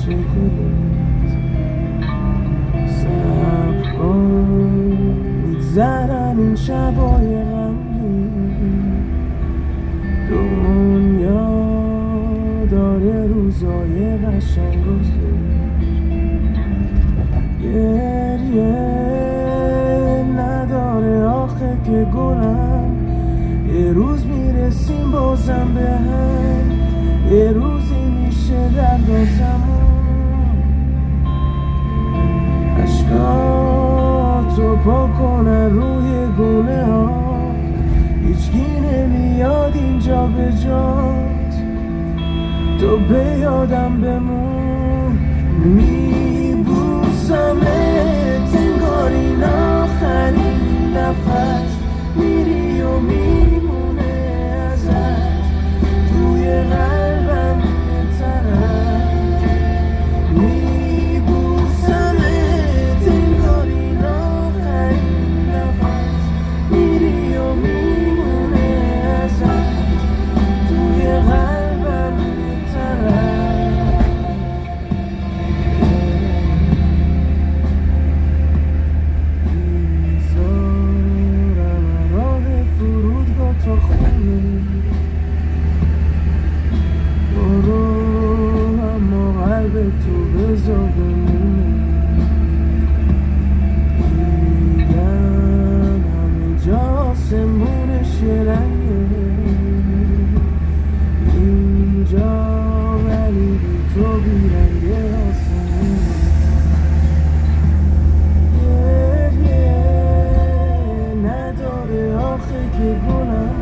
جشن گلت صبر کن میگذرن این شبای غمگین دنیا داره روزای قشنگ و گریه نداره آخه که گلم یه روز میرسیم بازم به هم یه روزی میشه درد و تموم عشقاتو پا کنن روی گونه ها هیچکی نمیاد اینجا به جات تو به یادم بمون میبوسمت انگار این آخرین نفس میری و میمونه ازت توی قلبم یه طرف میبوسمت انگار این آخرین نفس میری و میمونه ازت توی قلبم یه طرف میذارم راه فرودگاه تا خونه برو اما قلب تو بذار بمونه دیدم همه جا آسمونش یه رنگه اینجا ولی بی تو بیرنگه آسمونه گریه نداره آخه که گلم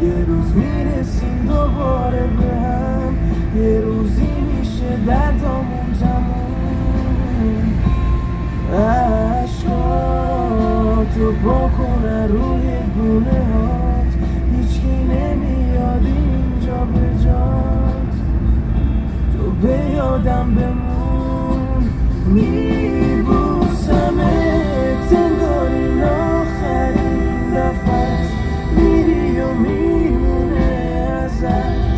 یه روز میرسیم دوباره به هم یه روزی میشه دردامون تموم عشقاتو پا کنه روی گونه هات هیچکی نمیاد اینجا به جات تو به یادم بمون میبوسمت انگار این آخرین نفس میری و میمونه ازت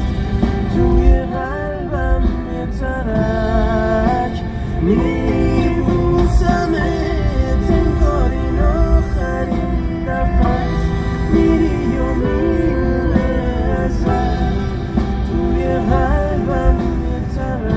توی قلبم یه ترک میبوسمت انگار این آخرین نفس میری و میمونه ازت توی قلبم یه ترک